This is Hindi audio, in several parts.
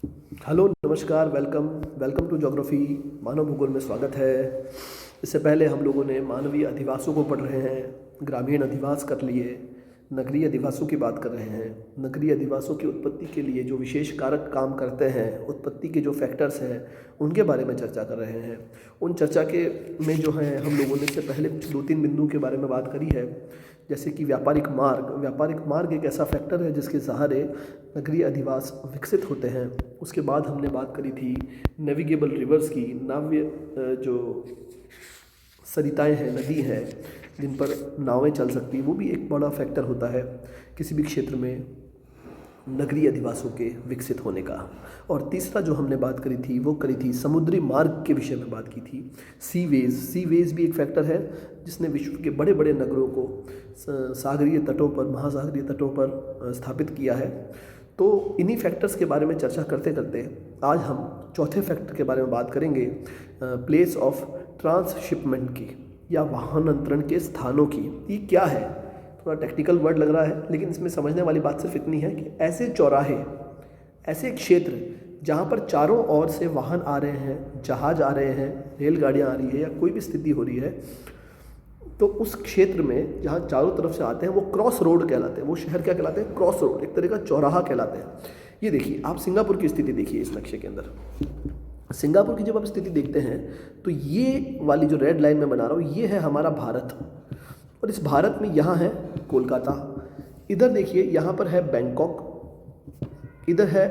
हेलो, नमस्कार, वेलकम वेलकम टू ज्योग्राफी। मानव भूगोल में स्वागत है। इससे पहले हम लोगों ने मानवीय अधिवासों को पढ़ रहे हैं, ग्रामीण अधिवास कर लिए, नगरीय अधिवासों की बात कर रहे हैं। नगरीय अधिवासों की उत्पत्ति के लिए जो विशेष कारक काम करते हैं, उत्पत्ति के जो फैक्टर्स हैं, उनके बारे में चर्चा कर रहे हैं। उन चर्चा के में जो है हम लोगों ने इससे पहले कुछ 2-3 बिंदुओं के बारे में बात करी है, जैसे कि व्यापारिक मार्ग एक ऐसा फैक्टर है जिसके सहारे नगरीय अधिवास विकसित होते हैं। उसके बाद हमने बात करी थी नेविगेबल रिवर्स की, जो सरिताएं हैं, नदी हैं जिन पर नावें चल सकती, वो भी एक बड़ा फैक्टर होता है किसी भी क्षेत्र में नगरीय अधिवासों के विकसित होने का। और तीसरा जो हमने बात करी थी वो करी थी समुद्री मार्ग के विषय में बात की थी। सी वेज भी एक फैक्टर है जिसने विश्व के बड़े बड़े नगरों को सागरीय तटों पर, महासागरीय तटों पर स्थापित किया है। तो इन्हीं फैक्टर्स के बारे में चर्चा करते करते आज हम चौथे फैक्टर के बारे में बात करेंगे, प्लेस ऑफ ट्रांसशिपमेंट की, या वाहन अंतरण के स्थानों की। ये क्या है? थोड़ा टेक्निकल वर्ड लग रहा है, लेकिन इसमें समझने वाली बात सिर्फ इतनी है कि ऐसे चौराहे, ऐसे क्षेत्र जहाँ पर चारों ओर से वाहन आ रहे हैं, जहाज आ रहे हैं, रेलगाड़ियाँ आ रही है, या कोई भी स्थिति हो रही है, तो उस क्षेत्र में जहाँ चारों तरफ से आते हैं वो क्रॉस रोड कहलाते हैं। वो शहर क्या कहलाते हैं? क्रॉस रोड, एक तरह का चौराहा कहलाते हैं। ये देखिए, आप सिंगापुर की स्थिति देखिए इस नक्शे के अंदर। सिंगापुर की जब आप स्थिति देखते हैं तो ये वाली जो रेड लाइन में बना रहा हूँ, ये है हमारा भारत। और इस भारत में यहाँ है कोलकाता, इधर देखिए यहाँ पर है बैंकॉक, इधर है,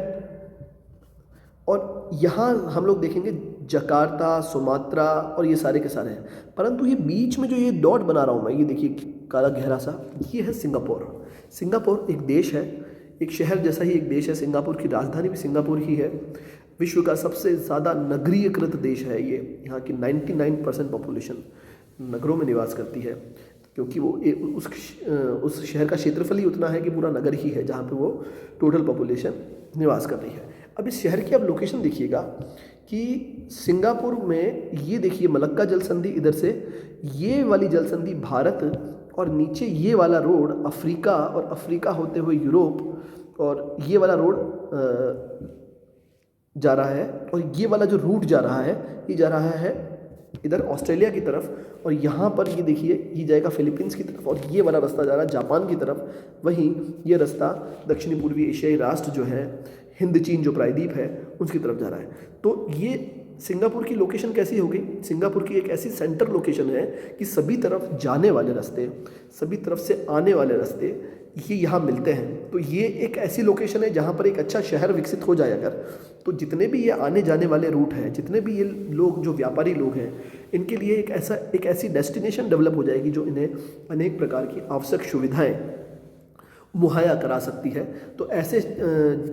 और यहाँ हम लोग देखेंगे जकार्ता, सुमात्रा, और ये सारे के सारे हैं। परंतु ये बीच में जो ये डॉट बना रहा हूँ मैं, ये देखिए काला गहरा सा, ये है सिंगापुर। सिंगापुर एक देश है, एक शहर जैसा ही एक देश है। सिंगापुर की राजधानी भी सिंगापुर ही है। विश्व का सबसे ज़्यादा नगरीयकृत देश है ये। यहाँ की 99% पॉपुलेशन नगरों में निवास करती है, क्योंकि वो उस शहर का क्षेत्रफल ही उतना है कि पूरा नगर ही है जहाँ पे वो टोटल पॉपुलेशन निवास कर रही है। अब इस शहर की आप लोकेशन देखिएगा कि सिंगापुर में ये देखिए मलक्का जल संधि, इधर से ये वाली जल संधि भारत, और नीचे ये वाला रोड अफ्रीका, और अफ्रीका होते हुए यूरोप, और ये वाला रोड जा रहा है, और ये वाला जो रूट जा रहा है, ये जा रहा है इधर ऑस्ट्रेलिया की तरफ, और यहाँ पर ये देखिए ये जाएगा फिलीपींस की तरफ, और ये वाला रास्ता जा रहा है जापान की तरफ। वहीं ये रास्ता दक्षिणी पूर्वी एशियाई राष्ट्र जो है, हिंद चीन जो प्रायद्वीप है, उसकी तरफ जा रहा है। तो ये सिंगापुर की लोकेशन कैसी होगी? सिंगापुर की एक ऐसी सेंटर लोकेशन है कि सभी तरफ जाने वाले रास्ते, सभी तरफ से आने वाले रास्ते ये यहाँ मिलते हैं। तो ये एक ऐसी लोकेशन है जहाँ पर एक अच्छा शहर विकसित हो जाए अगर, तो जितने भी ये आने जाने वाले रूट हैं, जितने भी ये लोग जो व्यापारी लोग हैं, इनके लिए एक ऐसी डेस्टिनेशन डेवलप हो जाएगी जो इन्हें अनेक प्रकार की आवश्यक सुविधाएं मुहैया करा सकती है। तो ऐसे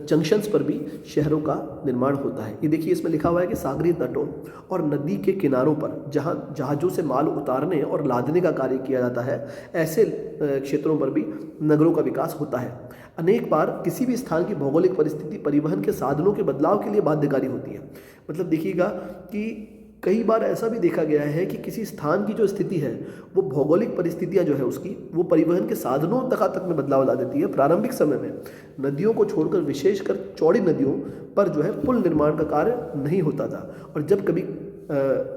जंक्शंस पर भी शहरों का निर्माण होता है। ये देखिए इसमें लिखा हुआ है कि सागरीय तटों और नदी के किनारों पर जहाँ जहाज़ों से माल उतारने और लादने का कार्य किया जाता है, ऐसे क्षेत्रों पर भी नगरों का विकास होता है। अनेक बार किसी भी स्थान की भौगोलिक परिस्थिति परिवहन के साधनों के बदलाव के लिए बाध्यकारी होती है। मतलब देखिएगा कि कई बार ऐसा भी देखा गया है कि किसी स्थान की जो स्थिति है, वो भौगोलिक परिस्थितियां जो है उसकी, वो परिवहन के साधनों तक में बदलाव ला देती है। प्रारंभिक समय में नदियों को छोड़कर विशेषकर चौड़ी नदियों पर जो है पुल निर्माण का कार्य नहीं होता था, और जब कभी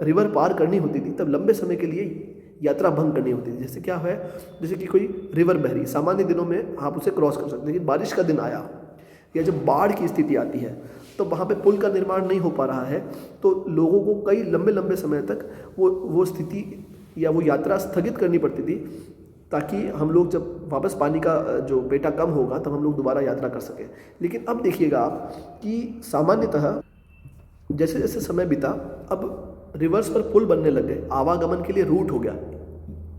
रिवर पार करनी होती थी तब लंबे समय के लिए यात्रा भंग करनी होती थी। जैसे क्या है, जैसे कि कोई रिवर बह रही, सामान्य दिनों में आप उसे क्रॉस कर सकते हैं, लेकिन बारिश का दिन आया या जब बाढ़ की स्थिति आती है तो वहाँ पे पुल का निर्माण नहीं हो पा रहा है, तो लोगों को कई लंबे लंबे समय तक वो स्थिति या वो यात्रा स्थगित करनी पड़ती थी, ताकि हम लोग जब वापस पानी का जो बेटा कम होगा तब हम लोग दोबारा यात्रा कर सकें। लेकिन अब देखिएगा आप कि सामान्यतः जैसे जैसे समय बीता, अब रिवर्स पर पुल बनने लग गए, आवागमन के लिए रूट हो गया।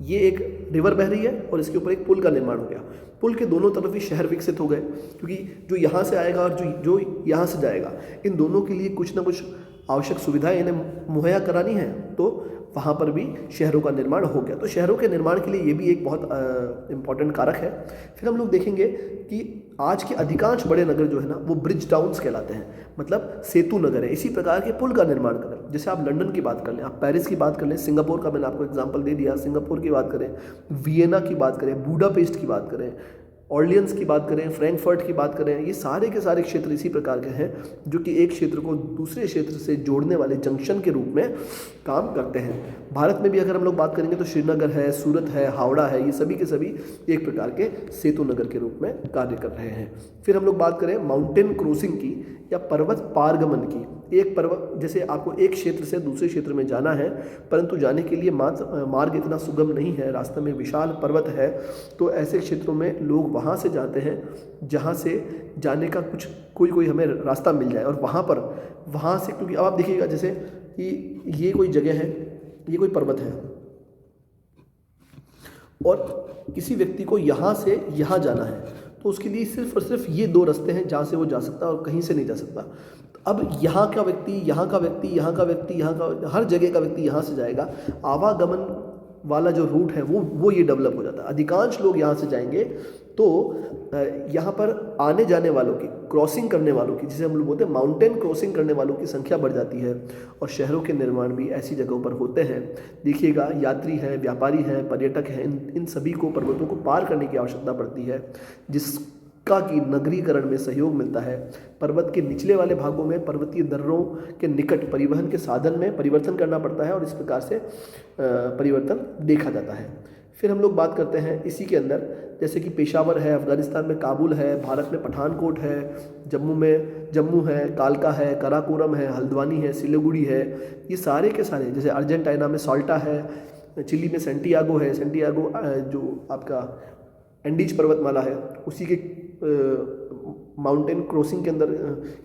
ये एक रिवर बह रही है और इसके ऊपर एक पुल का निर्माण हो गया। पुल के दोनों तरफ ही शहर विकसित हो गए, क्योंकि जो यहाँ से आएगा और जो यहाँ से जाएगा, इन दोनों के लिए कुछ ना कुछ आवश्यक सुविधाएं इन्हें मुहैया करानी है, तो वहाँ पर भी शहरों का निर्माण हो गया। तो शहरों के निर्माण के लिए ये भी एक बहुत इम्पॉर्टेंट कारक है। फिर हम लोग देखेंगे कि आज के अधिकांश बड़े नगर जो है ना, वो ब्रिज टाउन्स कहलाते हैं, मतलब सेतु नगर है। इसी प्रकार के पुल का निर्माण करें। जैसे आप लंदन की बात कर लें, आप पेरिस की बात कर लें, सिंगापुर का मैंने आपको एग्जांपल दे दिया, सिंगापुर की बात करें, वियना की बात करें, बुडापेस्ट की बात करें, ऑर्लियंस की बात करें, फ्रैंकफर्ट की बात करें, ये सारे के सारे क्षेत्र इसी प्रकार के हैं जो कि एक क्षेत्र को दूसरे क्षेत्र से जोड़ने वाले जंक्शन के रूप में काम करते हैं। भारत में भी अगर हम लोग बात करेंगे तो श्रीनगर है, सूरत है, हावड़ा है, ये सभी के सभी एक प्रकार के सेतु नगर के रूप में कार्य कर रहे हैं। फिर हम लोग बात करें माउंटेन क्रॉसिंग की या पर्वत पारगमन की। एक पर्वत, जैसे आपको एक क्षेत्र से दूसरे क्षेत्र में जाना है, परंतु जाने के लिए मार्ग इतना सुगम नहीं है, रास्ते में विशाल पर्वत है, तो ऐसे क्षेत्रों में लोग वहाँ से जाते हैं जहाँ से जाने का कोई हमें रास्ता मिल जाए, और वहाँ से, क्योंकि अब आप देखिएगा जैसे कि ये कोई जगह है, ये कोई पर्वत है और किसी व्यक्ति को यहाँ से यहाँ जाना है, तो उसके लिए सिर्फ और सिर्फ ये 2 रास्ते हैं जहाँ से वो जा सकता है और कहीं से नहीं जा सकता। अब यहाँ का व्यक्ति, यहाँ का व्यक्ति, यहाँ का व्यक्ति, यहाँ का, हर जगह का व्यक्ति यहाँ से जाएगा। आवागमन वाला जो रूट है वो ये डेवलप हो जाता है। अधिकांश लोग यहाँ से जाएंगे तो यहाँ पर आने जाने वालों की, क्रॉसिंग करने वालों की, जिसे हम लोग बोलते हैं माउंटेन क्रॉसिंग करने वालों की संख्या बढ़ जाती है, और शहरों के निर्माण भी ऐसी जगहों पर होते हैं। देखिएगा, यात्री हैं, व्यापारी हैं, पर्यटक हैं, इन सभी को पर्वतों को पार करने की आवश्यकता पड़ती है, जिसका कि नगरीकरण में सहयोग मिलता है। पर्वत के निचले वाले भागों में पर्वतीय दर्रों के निकट परिवहन के साधन में परिवर्तन करना पड़ता है, और इस प्रकार से परिवर्तन देखा जाता है। फिर हम लोग बात करते हैं इसी के अंदर, जैसे कि पेशावर है, अफ़गानिस्तान में काबुल है, भारत में पठानकोट है, जम्मू है, कालका है, कराकोरम है, हल्द्वानी है, सिलीगुड़ी है, ये सारे के सारे, जैसे अर्जेंटीना में साल्टा है, चिली में सेंटियागो है, सेंटियागो जो आपका एंडीज पर्वतमाला है, उसी के माउंटेन क्रॉसिंग के अंदर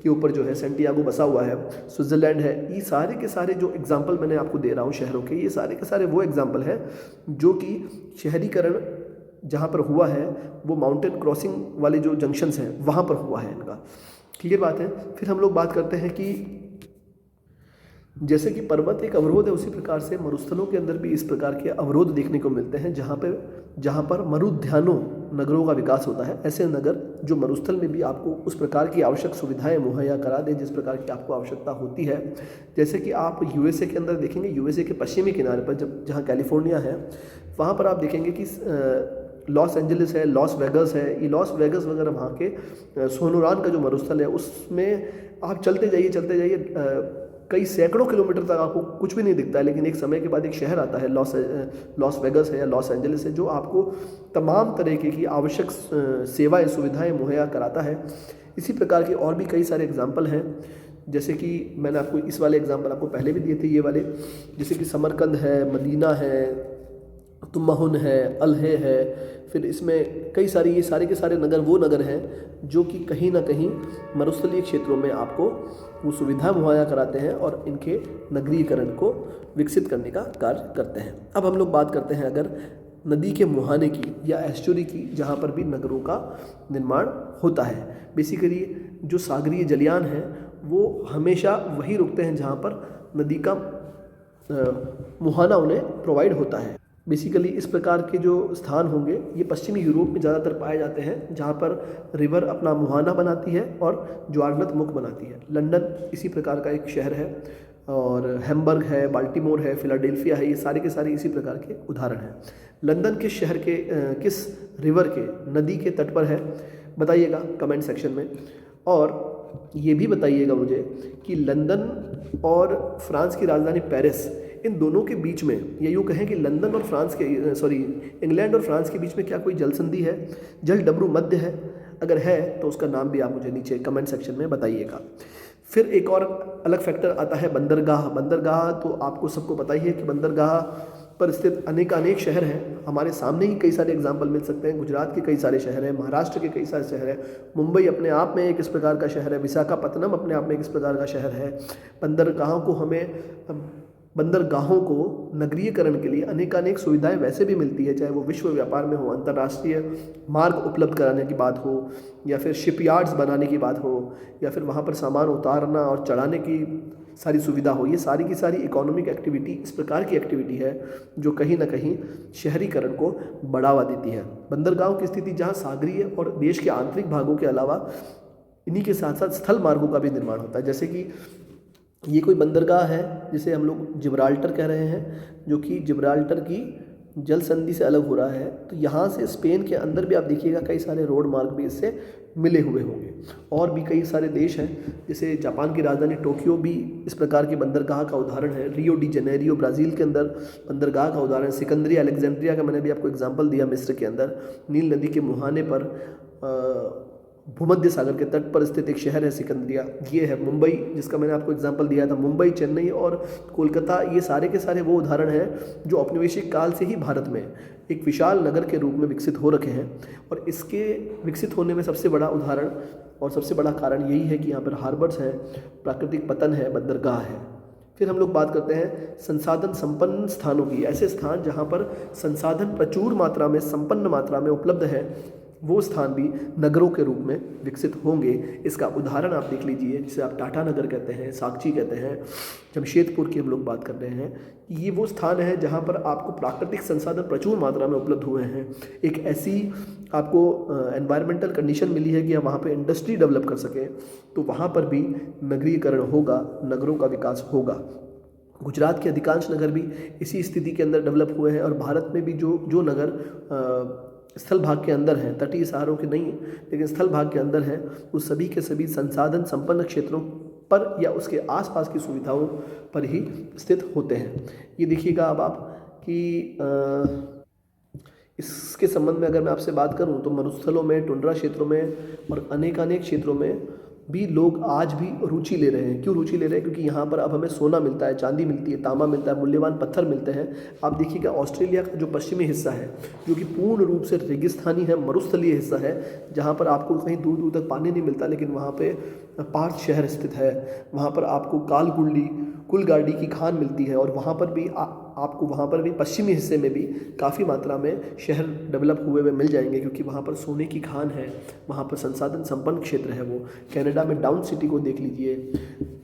के ऊपर जो है सेंटियागो बसा हुआ है, स्विट्ज़रलैंड है। ये सारे के सारे जो एग्जांपल मैंने आपको दे रहा हूँ शहरों के, ये सारे के सारे वो एग्जांपल हैं जो कि शहरीकरण जहाँ पर हुआ है वो माउंटेन क्रॉसिंग वाले जो जंक्शंस हैं वहाँ पर हुआ है इनका। क्लियर बात है। फिर हम लोग बात करते हैं कि जैसे कि पर्वत एक अवरोध है, उसी प्रकार से मरुस्थलों के अंदर भी इस प्रकार के अवरोध देखने को मिलते हैं, जहाँ पर मरुद्यानों नगरों का विकास होता है। ऐसे नगर जो मरुस्थल में भी आपको उस प्रकार की आवश्यक सुविधाएं मुहैया करा दें जिस प्रकार की आपको आवश्यकता होती है। जैसे कि आप यूएसए के अंदर देखेंगे, यूएसए के पश्चिमी किनारे पर जहाँ कैलिफोर्निया है, वहाँ पर आप देखेंगे कि लॉस एंजलिस है, लॉस वेगस है, ये लॉस वेगस वगैरह वहाँ के सोनोरान का जो मरुस्थल है उसमें आप चलते जाइए कई सैकड़ों किलोमीटर तक आपको कुछ भी नहीं दिखता है, लेकिन एक समय के बाद एक शहर आता है लॉस वेगस है या लॉस एंजलिस है, जो आपको तमाम तरीके की आवश्यक सेवाएं सुविधाएं मुहैया कराता है। इसी प्रकार के और भी कई सारे एग्जाम्पल हैं, जैसे कि मैंने आपको इस वाले एग्जाम्पल आपको पहले भी दिए थे, ये वाले, जैसे कि समरकंद है, मदीना है, तुम्माहुन है, अलहे है। फिर इसमें कई सारी, ये सारे के सारे नगर वो नगर हैं जो कि कहीं ना कहीं मरुस्थलीय क्षेत्रों में आपको वो सुविधा मुहैया कराते हैं और इनके नगरीकरण को विकसित करने का कार्य करते हैं। अब हम लोग बात करते हैं अगर नदी के मुहाने की या एस्चुरी की, जहाँ पर भी नगरों का निर्माण होता है। बेसिकली जो सागरीय जलयान हैं वो हमेशा वही रुकते हैं जहाँ पर नदी का मुहाना उन्हें प्रोवाइड होता है। बेसिकली इस प्रकार के जो स्थान होंगे ये पश्चिमी यूरोप में ज़्यादातर पाए जाते हैं, जहाँ पर रिवर अपना मुहाना बनाती है और ज्वारनद मुख बनाती है। लंदन इसी प्रकार का एक शहर है, और हैम्बर्ग है, बाल्टीमोर है, फिलाडेल्फिया है, ये सारे के सारे इसी प्रकार के उदाहरण हैं। लंदन किस शहर के किस रिवर के, नदी के तट पर है, बताइएगा कमेंट सेक्शन में। और ये भी बताइएगा मुझे कि लंदन और फ्रांस की राजधानी पेरिस, इन दोनों के बीच में, या यूँ कहें कि लंदन और फ्रांस के इंग्लैंड और फ्रांस के बीच में क्या कोई जल संधि है, जल डमरू मध्य है? अगर है तो उसका नाम भी आप मुझे नीचे कमेंट सेक्शन में बताइएगा। फिर एक और अलग फैक्टर आता है बंदरगाह। बंदरगाह तो आपको सबको पता ही है कि बंदरगाह पर स्थित अनेक शहर हैं। हमारे सामने ही कई सारे एग्जाम्पल मिल सकते हैं। गुजरात के कई सारे शहर हैं, महाराष्ट्र के कई सारे शहर हैं, मुंबई अपने आप में एक इस प्रकार का शहर है, विशाखापत्तनम अपने आप में एक इस प्रकार का शहर है। बंदरगाहों को नगरीकरण के लिए अनेक सुविधाएं वैसे भी मिलती है, चाहे वो विश्व व्यापार में हो, अंतर्राष्ट्रीय मार्ग उपलब्ध कराने की बात हो, या फिर शिपयार्ड्स बनाने की बात हो, या फिर वहाँ पर सामान उतारना और चढ़ाने की सारी सुविधा हो। ये सारी की सारी इकोनॉमिक एक्टिविटी इस प्रकार की एक्टिविटी है जो कहीं ना कहीं शहरीकरण को बढ़ावा देती है। बंदरगाहों की स्थिति जहाँ सागरीय और देश के आंतरिक भागों के अलावा इन्हीं के साथ साथ स्थल मार्गों का भी निर्माण होता है। जैसे कि ये कोई बंदरगाह है जिसे हम लोग जिब्राल्टर कह रहे हैं, जो कि जिब्राल्टर की जल संधि से अलग हो रहा है, तो यहाँ से स्पेन के अंदर भी आप देखिएगा कई सारे रोड मार्ग भी इससे मिले हुए होंगे। और भी कई सारे देश हैं, जैसे जापान की राजधानी टोक्यो भी इस प्रकार की बंदरगाह का उदाहरण है। रियो डी जेनेरियो ब्राज़ील के अंदर बंदरगाह का उदाहरण है। सिकंदरिया अलेक्जेंड्रिया का मैंने अभी आपको एग्जांपल दिया, मिस्र के अंदर नील नदी के मुहाने पर भूमध्य सागर के तट पर स्थित एक शहर है सिकंदरिया। ये है मुंबई, जिसका मैंने आपको एग्जांपल दिया था। मुंबई, चेन्नई और कोलकाता, ये सारे के सारे वो उदाहरण हैं जो औपनिवेशिक काल से ही भारत में एक विशाल नगर के रूप में विकसित हो रखे हैं। और इसके विकसित होने में सबसे बड़ा उदाहरण और सबसे बड़ा कारण यही है कि यहाँ पर हार्बर्स हैं, प्राकृतिक पतन है, बंदरगाह है। फिर हम लोग बात करते हैं संसाधन संपन्न स्थानों की। ऐसे स्थान जहाँ पर संसाधन प्रचुर मात्रा में, संपन्न मात्रा में उपलब्ध है, वो स्थान भी नगरों के रूप में विकसित होंगे। इसका उदाहरण आप देख लीजिए, जिसे आप टाटा नगर कहते हैं, साकची कहते हैं, जमशेदपुर की हम लोग बात कर रहे हैं। ये वो स्थान है जहाँ पर आपको प्राकृतिक संसाधन प्रचुर मात्रा में उपलब्ध हुए हैं। एक ऐसी आपको एनवायरमेंटल कंडीशन मिली है कि आप वहाँ पे इंडस्ट्री डेवलप कर सकें, तो वहाँ पर भी नगरीकरण होगा, नगरों का विकास होगा। गुजरात के अधिकांश नगर भी इसी स्थिति के अंदर डेवलप हुए हैं। और भारत में भी जो नगर स्थल भाग के अंदर हैं, तटीय सहारों के नहीं लेकिन स्थल भाग के अंदर हैं, उस सभी के सभी संसाधन संपन्न क्षेत्रों पर या उसके आसपास की सुविधाओं पर ही स्थित होते हैं। ये देखिएगा अब आप कि इसके संबंध में अगर मैं आपसे बात करूं तो मरुस्थलों में, टुंड्रा क्षेत्रों में और अनेक क्षेत्रों में भी लोग आज भी रुचि ले रहे हैं। क्यों रुचि ले रहे हैं? क्योंकि यहाँ पर अब हमें सोना मिलता है, चांदी मिलती है, तांबा मिलता है, मूल्यवान पत्थर मिलते हैं। आप देखिएगा ऑस्ट्रेलिया का जो पश्चिमी हिस्सा है, जो कि पूर्ण रूप से रेगिस्तानी है, मरुस्थलीय हिस्सा है, जहाँ पर आपको कहीं दूर दूर तक पानी नहीं मिलता, लेकिन वहाँ पे पार्थ शहर स्थित है। वहाँ पर आपको कुलगाड़ी की खान मिलती है। और वहाँ पर भी आपको वहाँ पर भी पश्चिमी हिस्से में भी काफ़ी मात्रा में शहर डेवलप हुए मिल जाएंगे, क्योंकि वहाँ पर सोने की खान है, वहाँ पर संसाधन संपन्न क्षेत्र है। वो कनाडा में डाउन सिटी को देख लीजिए,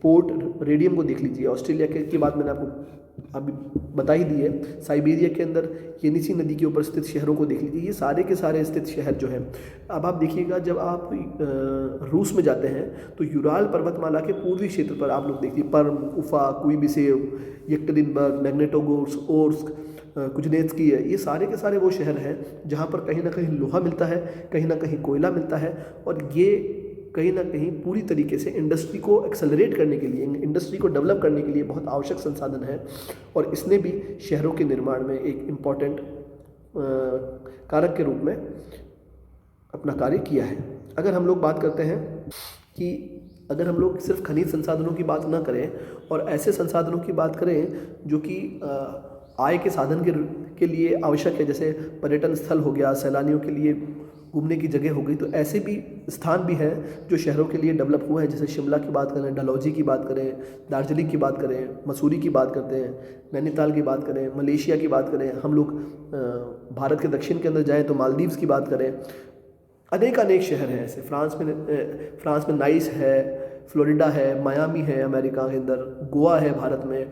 पोर्ट रेडियम को देख लीजिए। ऑस्ट्रेलिया की बात मैंने आपको अभी बता ही दी है। साइबेरिया के अंदर येनिसी नदी के ऊपर स्थित शहरों को देख लीजिए। ये सारे के सारे स्थित शहर जो हैं, अब आप देखिएगा जब आप रूस में जाते हैं तो यूराल पर्वतमाला के पूर्वी क्षेत्र पर आप लोग देखिए पर्म, उफा, कुइबिसेव, येक्टेरिनबर्ग, मैग्नेटोगोर्स्क, ओर्स्क, कुजनेत्स्की है। ये सारे के सारे वो शहर हैं जहाँ पर कहीं ना कहीं लोहा मिलता है, कहीं ना कहीं कोयला मिलता है। और ये कहीं ना कहीं पूरी तरीके से इंडस्ट्री को एक्सेलरेट करने के लिए, इंडस्ट्री को डेवलप करने के लिए बहुत आवश्यक संसाधन है। और इसने भी शहरों के निर्माण में एक इम्पॉर्टेंट कारक के रूप में अपना कार्य किया है। अगर हम लोग बात करते हैं कि अगर हम लोग सिर्फ खनिज संसाधनों की बात ना करें और ऐसे संसाधनों की बात करें जो कि आय के साधन के लिए आवश्यक है, जैसे पर्यटन स्थल हो गया, सैलानियों के लिए घूमने की जगह हो गई, तो ऐसे भी स्थान भी हैं जो शहरों के लिए डेवलप हुए हैं। जैसे शिमला की बात करें, डलहौजी की बात करें, दार्जिलिंग की बात करें, मसूरी की बात करते हैं, नैनीताल की बात करें, मलेशिया की बात करें, हम लोग भारत के दक्षिण के अंदर जाएँ तो मालदीव्स की बात करें। अनेक शहर हैं ऐसे। फ्रांस में नाइस है, फ्लोरिडा है, मायामी है अमेरिका के अंदर, गोवा है भारत में,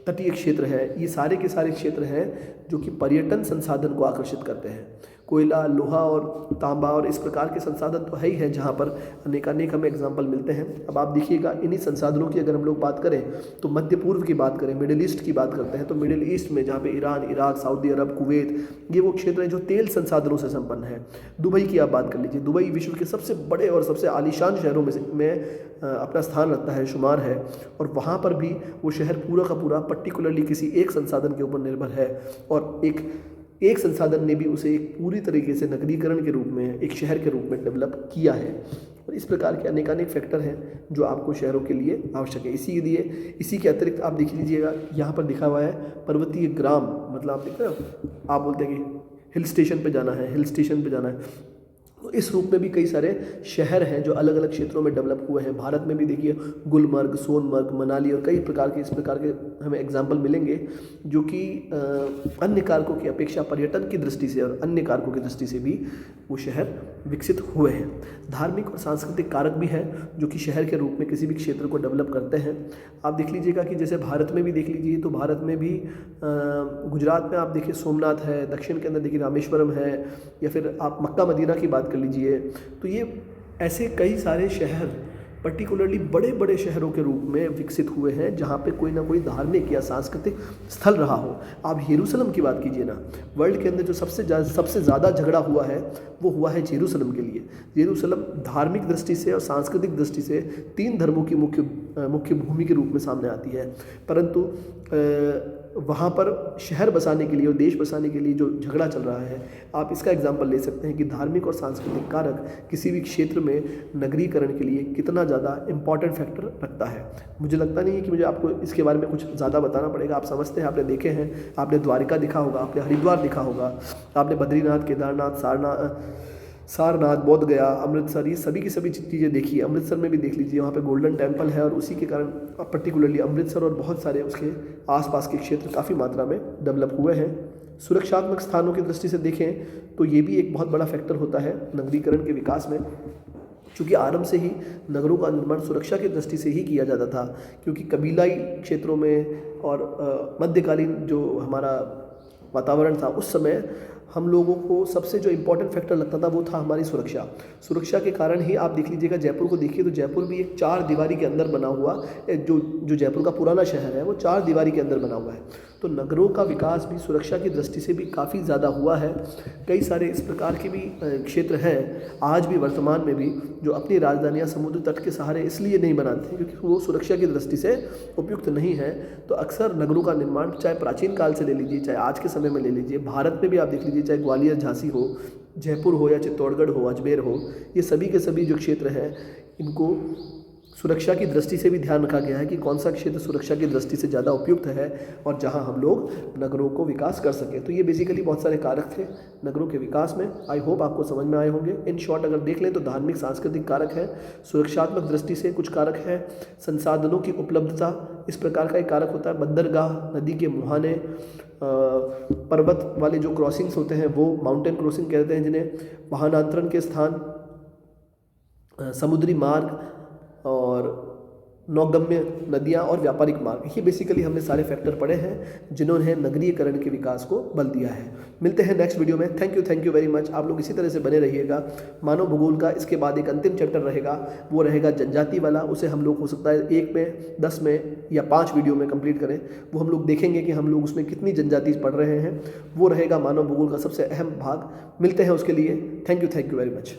तटीय क्षेत्र है। ये सारे के सारे क्षेत्र हैं जो कि पर्यटन संसाधन को आकर्षित करते हैं। कोयला, लोहा और तांबा और इस प्रकार के संसाधन तो है ही है, जहाँ पर अनेक हमें एग्जाम्पल मिलते हैं। अब आप देखिएगा इन्हीं संसाधनों की अगर हम लोग बात करें तो मध्य पूर्व की बात करें, मिडिल ईस्ट की बात करते हैं, तो मिडिल ईस्ट में जहाँ पे ईरान, इराक, सऊदी अरब, कुवैत, ये वो क्षेत्र हैं जो तेल संसाधनों से संपन्न है। दुबई की आप बात कर लीजिए, दुबई विश्व के सबसे बड़े और सबसे आलीशान शहरों में अपना स्थान रखता है, शुमार है। और वहाँ पर भी वो शहर पूरा का पूरा पर्टिकुलरली किसी एक संसाधन के ऊपर निर्भर है। और एक संसाधन ने भी उसे एक पूरी तरीके से नगरीकरण के रूप में, एक शहर के रूप में डेवलप किया है। और इस प्रकार के अनेक फैक्टर हैं जो आपको शहरों के लिए आवश्यक है। इसी के अतिरिक्त आप देख लीजिएगा, यहाँ पर लिखा हुआ है पर्वतीय ग्राम, मतलब आप देख रहे हो, आप बोलते हैं कि हिल स्टेशन पे जाना है। तो इस रूप में भी कई सारे शहर हैं जो अलग अलग क्षेत्रों में डेवलप हुए हैं। भारत में भी देखिए गुलमर्ग, सोनमर्ग, मनाली और कई प्रकार के इस प्रकार के हमें एग्जाम्पल मिलेंगे जो कि अन्य कारकों की अपेक्षा पर्यटन की दृष्टि से और अन्य कारकों की दृष्टि से भी वो शहर विकसित हुए हैं। धार्मिक और सांस्कृतिक कारक भी हैं जो कि शहर के रूप में किसी भी क्षेत्र को डेवलप करते हैं। आप देख लीजिएगा कि जैसे भारत में भी देख लीजिए तो भारत में भी गुजरात में आप देखिए सोमनाथ है, दक्षिण के अंदर देखिए रामेश्वरम है, या फिर आप मक्का मदीना की बात कर लीजिए। तो ये ऐसे कई सारे शहर पर्टिकुलरली बड़े बड़े शहरों के रूप में विकसित हुए हैं, जहाँ पे कोई ना कोई धार्मिक या सांस्कृतिक स्थल रहा हो। आप यरूशलेम की बात कीजिए ना, वर्ल्ड के अंदर जो सबसे ज़्यादा झगड़ा हुआ है वो हुआ है यरूशलेम के लिए। यरूशलेम धार्मिक दृष्टि से और सांस्कृतिक दृष्टि से 3 धर्मों की मुख्य भूमि के रूप में सामने आती है, परंतु वहाँ पर शहर बसाने के लिए और देश बसाने के लिए जो झगड़ा चल रहा है, आप इसका एग्जाम्पल ले सकते हैं कि धार्मिक और सांस्कृतिक कारक किसी भी क्षेत्र में नगरीकरण के लिए कितना ज़्यादा इम्पॉर्टेंट फैक्टर रखता है। मुझे लगता नहीं है कि मुझे आपको इसके बारे में कुछ ज़्यादा बताना पड़ेगा। आप समझते हैं, आपने देखे हैं, आपने द्वारिका दिखा होगा, आपने हरिद्वार दिखा होगा, आपने बद्रीनाथ, केदारनाथ, सारनाथ, बोध गया, अमृतसर, ये सभी की सभी चीज़ें देखी है। अमृतसर में भी देख लीजिए, वहाँ पे गोल्डन टेम्पल है और उसी के कारण पर्टिकुलरली अमृतसर और बहुत सारे उसके आसपास के क्षेत्र काफ़ी मात्रा में डेवलप हुए हैं। सुरक्षात्मक स्थानों की दृष्टि से देखें तो ये भी एक बहुत बड़ा फैक्टर होता है नगरीकरण के विकास में, क्योंकि आरंभ से ही नगरों का निर्माण सुरक्षा की दृष्टि से ही किया जाता था, क्योंकि कबीलाई क्षेत्रों में और मध्यकालीन जो हमारा वातावरण था उस समय हम लोगों को सबसे जो इम्पोर्टेंट फैक्टर लगता था वो था हमारी सुरक्षा के कारण ही आप देख लीजिएगा, जयपुर को देखिए तो जयपुर भी एक 4 दीवारी के अंदर बना हुआ, जो जयपुर का पुराना शहर है वो 4 दीवारी के अंदर बना हुआ है। तो नगरों का विकास भी सुरक्षा की दृष्टि से भी काफ़ी ज़्यादा हुआ है। कई सारे इस प्रकार के भी क्षेत्र हैं आज भी वर्तमान में भी जो अपनी राजधानियाँ समुद्र तट के सहारे इसलिए नहीं बनाते क्योंकि वो सुरक्षा की दृष्टि से उपयुक्त नहीं है। तो अक्सर नगरों का निर्माण चाहे प्राचीन काल से ले लीजिए, चाहे आज के समय में ले लीजिए, भारत में भी आप देख लीजिए, चाहे ग्वालियर, झांसी हो, जयपुर हो या चित्तौड़गढ़ हो, अजमेर हो, ये सभी के सभी जो क्षेत्र हैं इनको सुरक्षा की दृष्टि से भी ध्यान रखा गया है कि कौन सा क्षेत्र सुरक्षा की दृष्टि से ज़्यादा उपयुक्त है और जहां हम लोग नगरों को विकास कर सकें। तो ये बेसिकली बहुत सारे कारक थे नगरों के विकास में। आई होप आपको समझ में आए होंगे। इन शॉर्ट अगर देख लें तो धार्मिक सांस्कृतिक कारक है, सुरक्षात्मक दृष्टि से कुछ कारक है, संसाधनों की उपलब्धता इस प्रकार का एक कारक होता है, बंदरगाह, नदी के मुहाने, पर्वत वाले जो क्रॉसिंग्स होते हैं वो माउंटेन क्रॉसिंग कहते हैं जिन्हें, वाहनांतरण के स्थान, समुद्री मार्ग और नौगम्य नदियाँ और व्यापारिक मार्ग, ये बेसिकली हमने सारे फैक्टर पढ़े हैं जिन्होंने नगरीकरण के विकास को बल दिया है। मिलते हैं नेक्स्ट वीडियो में। Thank you very much. आप लोग इसी तरह से बने रहिएगा। मानव भूगोल का इसके बाद एक अंतिम चैप्टर रहेगा, वो रहेगा जनजाति वाला। उसे हम लोग हो सकता है 1 में, 10 में या 5 वीडियो में कंप्लीट करें। वो हम लोग देखेंगे कि हम लोग उसमें कितनी जनजाति पढ़ रहे हैं। वो रहेगा मानव भूगोल का सबसे अहम भाग। मिलते हैं उसके लिए। Thank you very much.